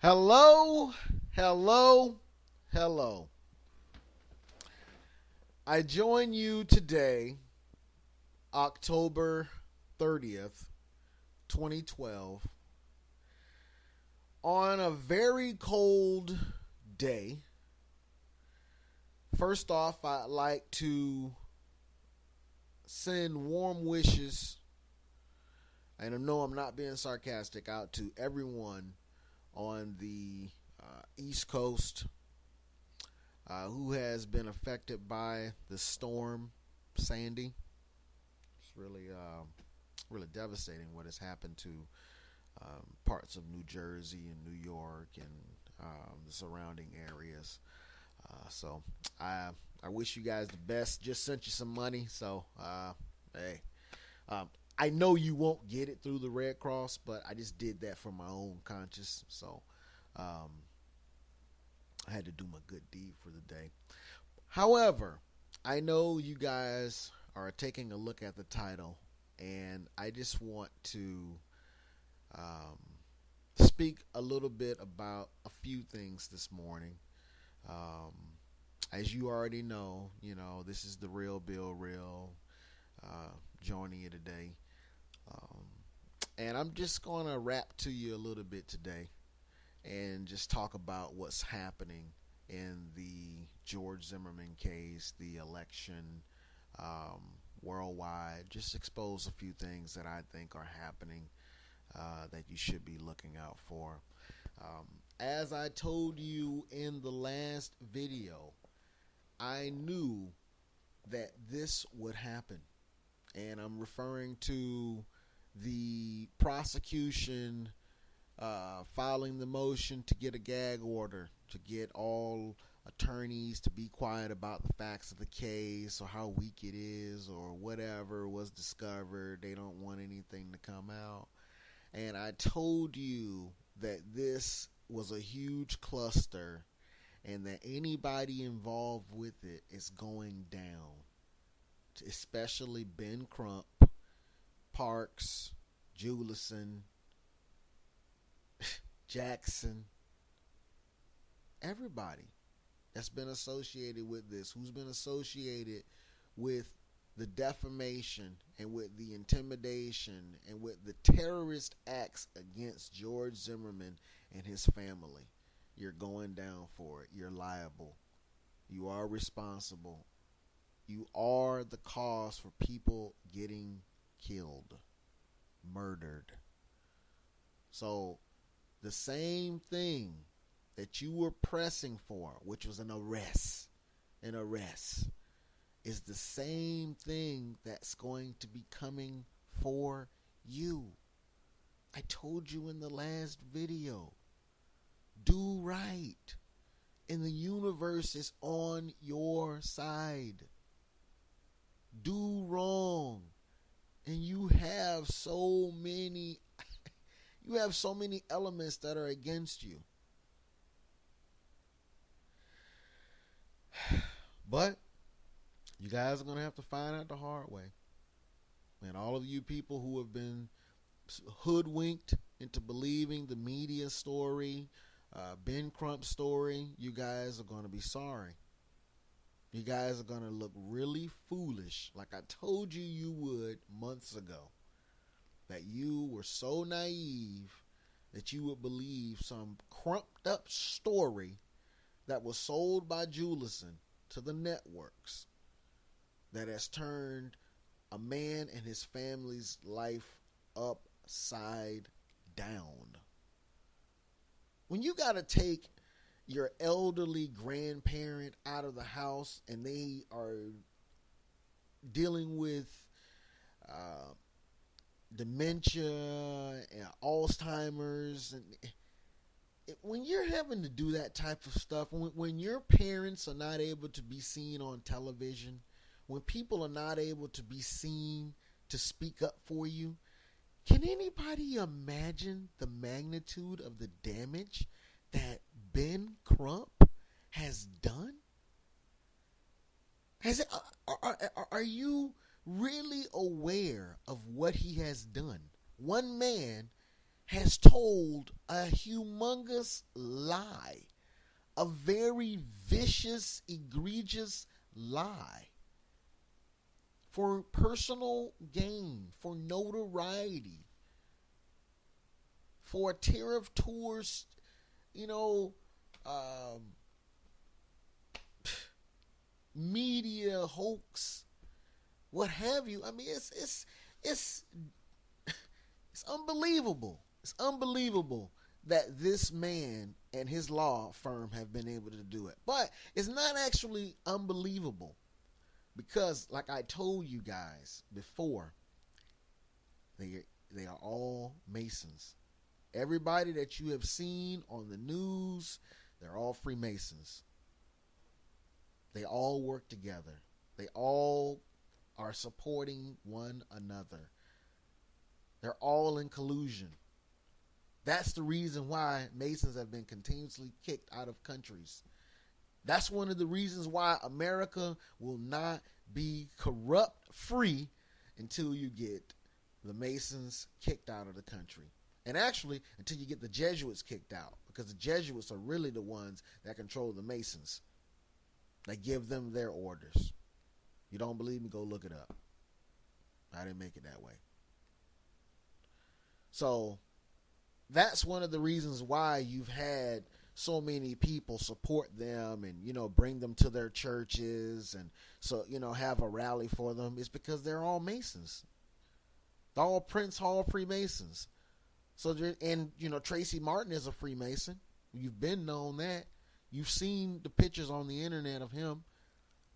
Hello, hello, hello. I join you today, October 30th, 2012, on a very cold day. First off, I'd like to send warm wishes, and I know I'm not being sarcastic, out to everyone on the East Coast who has been affected by the storm Sandy. It's really devastating what has happened to parts of New Jersey and New York and the surrounding areas. So I wish you guys the best. Just sent you some money, so hey. I know you won't get it through the Red Cross, but I just did that for my own conscience. So I had to do my good deed for the day. However, I know you guys are taking a look at the title, and I just want to speak a little bit about a few things this morning. Um, as you already know, this is the Real Bill Real joining you today. Um, and I'm just going to rap to you a little bit today and just talk about what's happening in the George Zimmerman case, the election worldwide. Just expose a few things that I think are happening that you should be looking out for. As I told you in the last video, I knew that this would happen. And I'm referring to the prosecution filing the motion to get a gag order, to get all attorneys to be quiet about the facts of the case or how weak it is or whatever was discovered. They don't want anything to come out. And I told you that this was a huge cluster and that anybody involved with it is going down, especially Ben Crump, Parks, Julison, Jackson, everybody that's been associated with this, who's been associated with the defamation and with the intimidation and with the terrorist acts against George Zimmerman and his family. You're going down for it. You're liable. You are responsible. You are the cause for people getting killed, murdered. So the same thing that you were pressing for, which was an arrest, is the same thing that's going to be coming for you. I told you in the last video, do right, and the universe is on your side. Do wrong, and you have so many elements that are against you. But you guys are going to have to find out the hard way. And all of you people who have been hoodwinked into believing the media story, Ben Crump story, you guys are going to be sorry. You guys are going to look really foolish, like I told you you would months ago. That you were so naive that you would believe some crumped up story that was sold by Julison to the networks that has turned a man and his family's life upside down. When you got to take your elderly grandparent out of the house and they are dealing with dementia and Alzheimer's, and when you're having to do that type of stuff, when your parents are not able to be seen on television, when people are not able to be seen to speak up for you, can anybody imagine the magnitude of the damage that Ben Crump has done? Are you really aware of what he has done? One man has told a humongous lie, a very vicious, egregious lie for personal gain, for notoriety, for a tariff tours, media hoax, what have you. I mean, it's unbelievable. It's unbelievable that this man and his law firm have been able to do it. But it's not actually unbelievable because, like I told you guys before, they are all Masons. Everybody that you have seen on the news, they're all Freemasons. They all work together. They all are supporting one another. They're all in collusion. That's the reason why Masons have been continuously kicked out of countries. That's one of the reasons why America will not be corrupt free until you get the Masons kicked out of the country. And actually, until you get the Jesuits kicked out, because the Jesuits are really the ones that control the Masons. They give them their orders. You don't believe me? Go look it up. I didn't make it that way. So that's one of the reasons why you've had so many people support them and, bring them to their churches and so, have a rally for them. It's because they're all Masons. They're all Prince Hall Freemasons. So, and, Tracy Martin is a Freemason. You've been known that. You've seen the pictures on the internet of him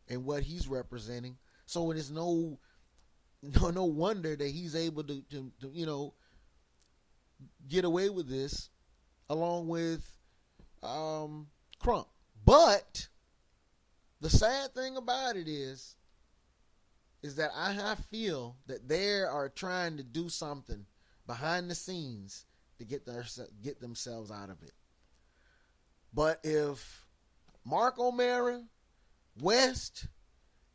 and what he's representing. So it is no wonder that he's able to get away with this along with Crump. But the sad thing about it is that I feel that they are trying to do something behind the scenes to get themselves out of it. But if Mark O'Mara, West,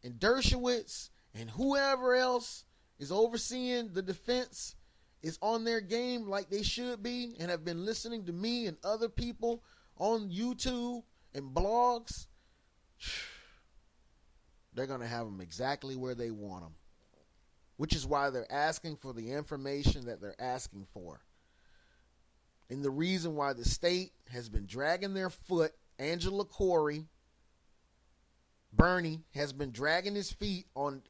and Dershowitz, and whoever else is overseeing the defense is on their game like they should be and have been listening to me and other people on YouTube and blogs, they're going to have them exactly where they want them, which is why they're asking for the information that they're asking for. And the reason why the state has been dragging their foot, Angela Corey, Bernie has been dragging his feet on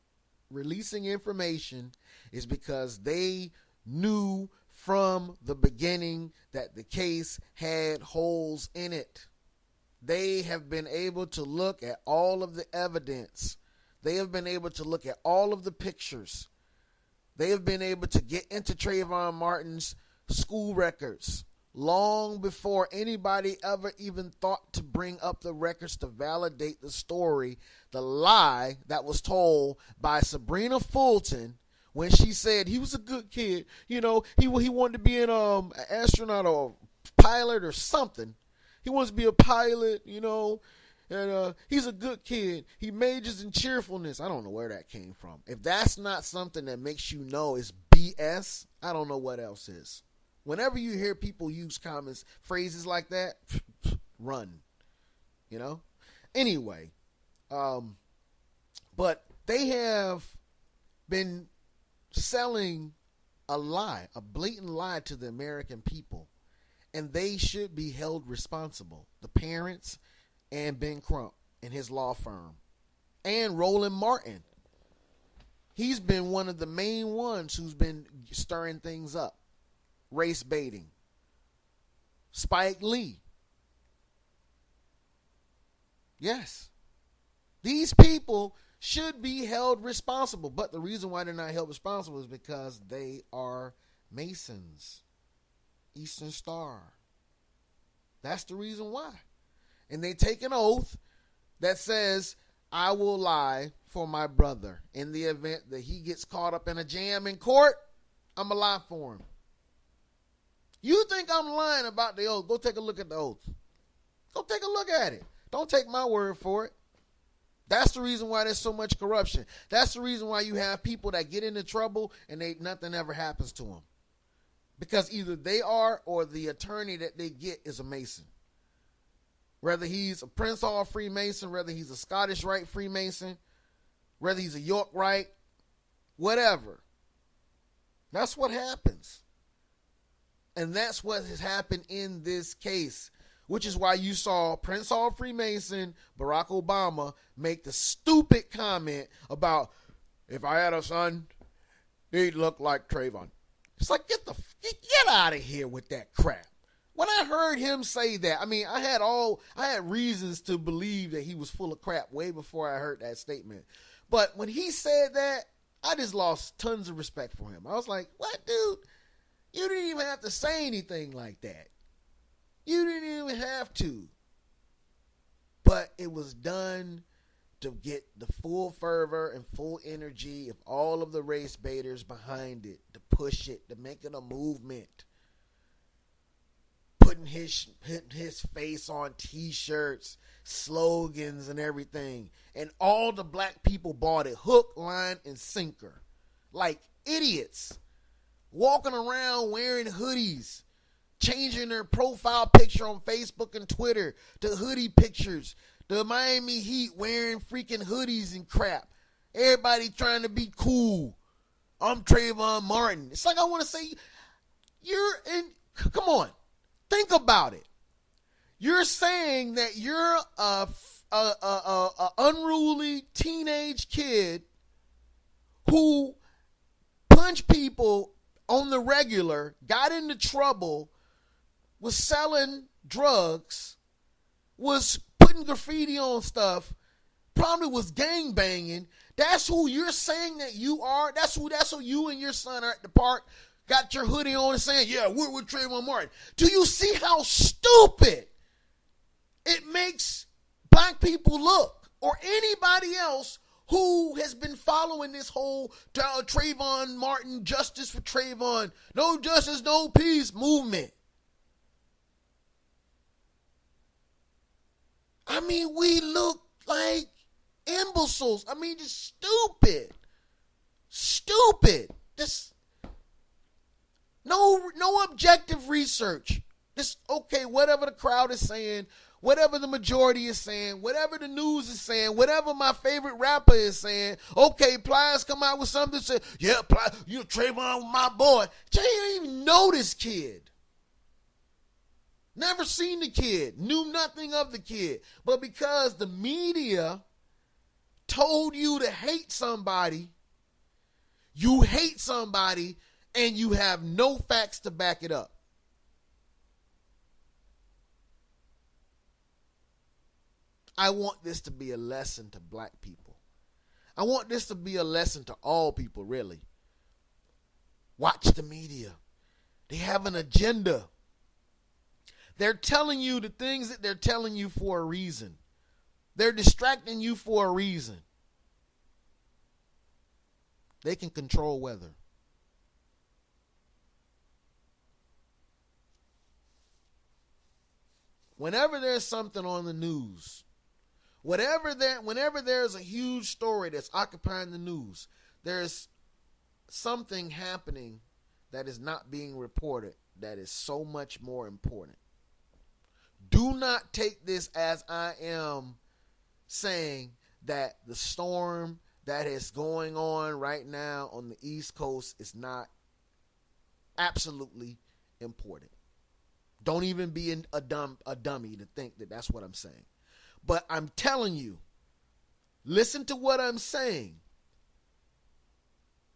releasing information is because they knew from the beginning that the case had holes in it. They have been able to look at all of the evidence. They have been able to look at all of the pictures. They have been able to get into Trayvon Martin's school records long before anybody ever even thought to bring up the records to validate the story, the lie that was told by Sabrina Fulton when she said he was a good kid. He wanted to be an astronaut or pilot or something. He wants to be a pilot, and he's a good kid. He majors in cheerfulness. I don't know where that came from. If that's not something that makes you know it's BS, I don't know what else is. Whenever you hear people use comments, phrases like that, run, Anyway, but they have been selling a lie, a blatant lie to the American people, and they should be held responsible. The parents and Ben Crump and his law firm and Roland Martin. He's been one of the main ones who's been stirring things up. Race baiting. Spike Lee. Yes. These people should be held responsible. But the reason why they're not held responsible is because they are Masons. Eastern Star. That's the reason why. And they take an oath that says, I will lie for my brother. In the event that he gets caught up in a jam in court, I'm going to lie for him. You think I'm lying about the oath? Go take a look at the oath. Go take a look at it. Don't take my word for it. That's the reason why there's so much corruption. That's the reason why you have people that get into trouble and nothing ever happens to them. because either they are or the attorney that they get is a Mason. Whether he's a Prince Hall Freemason, whether he's a Scottish Rite Freemason, whether he's a York Rite, whatever. That's what happens. And that's what has happened in this case, which is why you saw Prince Hall Freemason, Barack Obama, make the stupid comment about, if I had a son, he'd look like Trayvon. It's like, get out of here with that crap. When I heard him say that, I mean, I had reasons to believe that he was full of crap way before I heard that statement. But when he said that, I just lost tons of respect for him. I was like, what, dude? You didn't even have to say anything like that. You didn't even have to. But it was done to get the full fervor and full energy of all of the race baiters behind it, to push it, to make it a movement. Putting his face on t-shirts, slogans and everything. And all the black people bought it, hook, line, and sinker. Like idiots. Walking around wearing hoodies, changing their profile picture on Facebook and Twitter to hoodie pictures. The Miami Heat wearing freaking hoodies and crap. Everybody trying to be cool. I'm Trayvon Martin. It's like I want to say, come on, think about it. You're saying that you're a unruly teenage kid who punched people on the regular, got into trouble, was selling drugs, was putting graffiti on stuff, probably was gang banging. That's who you're saying that you are. That's who you and your son are at the park, got your hoodie on and saying, yeah, we're with Trayvon Martin. Do you see how stupid it makes black people look, or anybody else who has been following this whole Trayvon Martin, justice for Trayvon, no justice, no peace movement? I mean, we look like imbeciles. I mean, just stupid. Stupid. Just no objective research. Just, okay, whatever the crowd is saying, whatever the majority is saying, whatever the news is saying, whatever my favorite rapper is saying. Okay, Plies come out with something, say, yeah, Plies, Trayvon, my boy. Jay didn't even know this kid. Never seen the kid, knew nothing of the kid. But because the media told you to hate somebody, you hate somebody, and you have no facts to back it up. I want this to be a lesson to black people. I want this to be a lesson to all people, really. Watch the media. They have an agenda. They're telling you the things that they're telling you for a reason. They're distracting you for a reason. They can control weather. Whenever there's something on the news, whenever there's a huge story that's occupying the news, there's something happening that is not being reported that is so much more important. Do not take this as I am saying that the storm that is going on right now on the East Coast is not absolutely important. Don't even be a dummy to think that that's what I'm saying. But I'm telling you, listen to what I'm saying.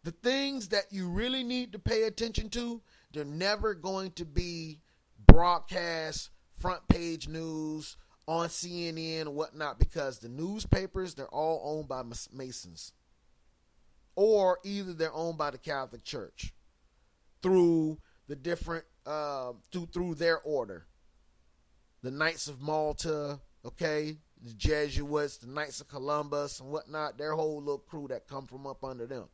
The things that you really need to pay attention to, they're never going to be broadcast, front page news on CNN and whatnot, because the newspapers, they're all owned by Masons. Or either they're owned by the Catholic Church through the different, through their order. The Knights of Malta, okay, the Jesuits, the Knights of Columbus and whatnot, their whole little crew that come from up under them.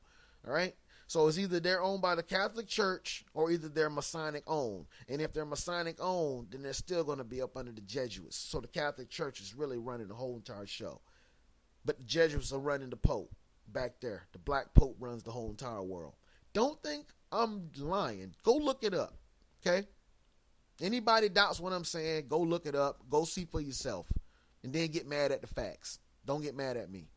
All right. So it's either they're owned by the Catholic Church or either they're Masonic owned. And if they're Masonic owned, then they're still going to be up under the Jesuits. So the Catholic Church is really running the whole entire show. But the Jesuits are running the Pope back there. The Black Pope runs the whole entire world. Don't think I'm lying. Go look it up. Okay? Anybody doubts what I'm saying, go look it up. Go see for yourself. And then get mad at the facts. Don't get mad at me.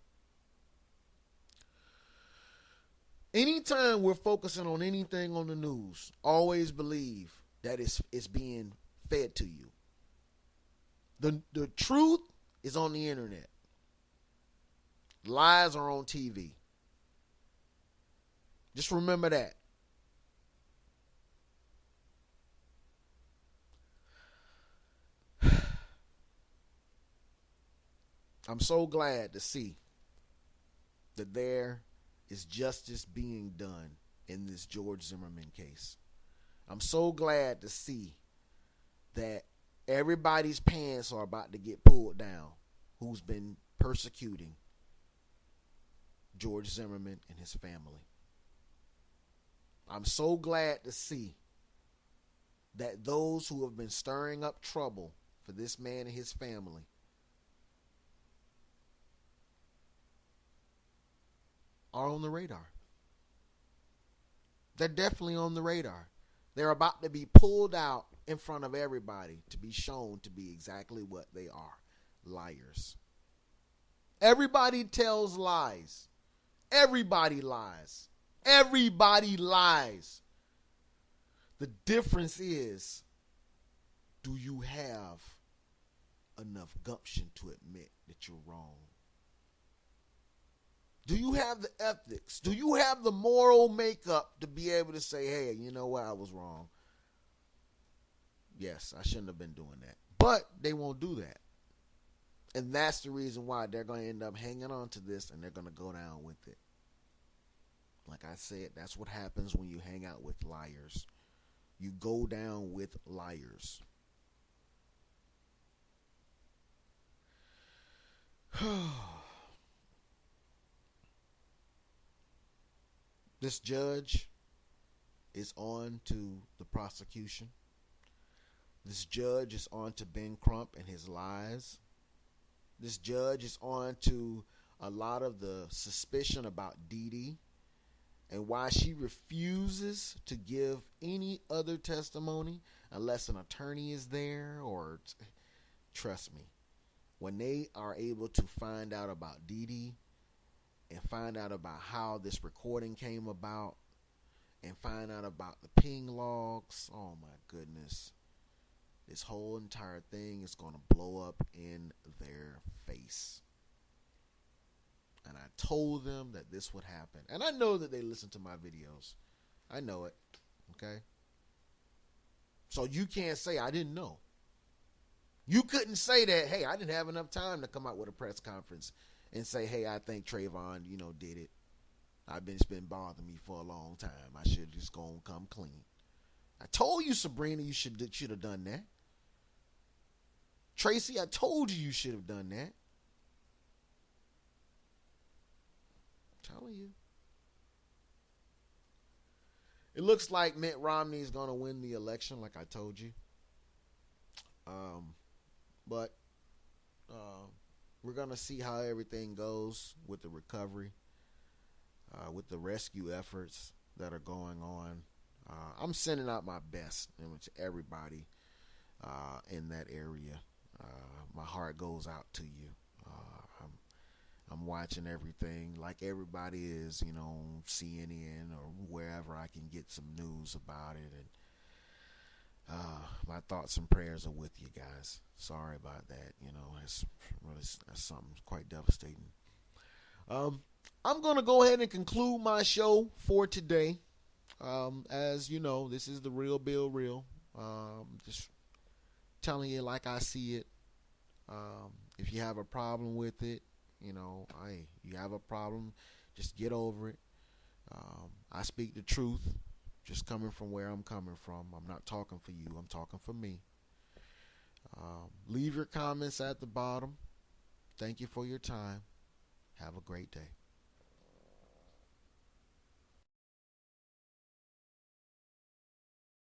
Anytime we're focusing on anything on the news, always believe that it's being fed to you. The truth is on the internet. Lies are on TV. Just remember that. I'm so glad to see that there is justice being done in this George Zimmerman case. I'm so glad to see that everybody's pants are about to get pulled down who's been persecuting George Zimmerman and his family. I'm so glad to see that those who have been stirring up trouble for this man and his family are on the radar. They're definitely on the radar. They're about to be pulled out in front of everybody to be shown to be exactly what they are. Liars. Everybody tells lies. Everybody lies. Everybody lies. The difference is, do you have enough gumption to admit that you're wrong? Do you have the ethics? Do you have the moral makeup to be able to say, hey, you know what, I was wrong. Yes, I shouldn't have been doing that. But they won't do that. And that's the reason why they're going to end up hanging on to this and they're going to go down with it. Like I said, that's what happens when you hang out with liars. You go down with liars. This judge is on to the prosecution. This judge is on to Ben Crump and his lies. This judge is on to a lot of the suspicion about Dee Dee and why she refuses to give any other testimony unless an attorney is there. Or trust me, when they are able to find out about Dee Dee and find out about how this recording came about and find out about the ping logs, oh my goodness, this whole entire thing is going to blow up in their face. And I told them that this would happen. And I know that they listen to my videos. I know it. Okay? So you can't say I didn't know. You couldn't say that, hey, I didn't have enough time to come out with a press conference and say, hey, I think Trayvon, did it. It's been bothering me for a long time. I should just go and come clean. I told you, Sabrina, you should have done that. Tracy, I told you should have done that. I'm telling you. It looks like Mitt Romney is going to win the election, like I told you. But we're going to see how everything goes with the recovery, with the rescue efforts that are going on. I'm sending out my best to everybody in that area. My heart goes out to you. I'm watching everything like everybody is, on CNN or wherever I can get some news about it. And my thoughts and prayers are with you guys. Sorry about that. That's something quite devastating. I'm going to go ahead and conclude my show for today. As you know, this is the Real Bill Real. Just telling you like I see it. If you have a problem with it, you have a problem, just get over it. I speak the truth, just coming from where I'm coming from. I'm not talking for you, I'm talking for me. Leave your comments at the bottom. Thank you for your time. Have a great day.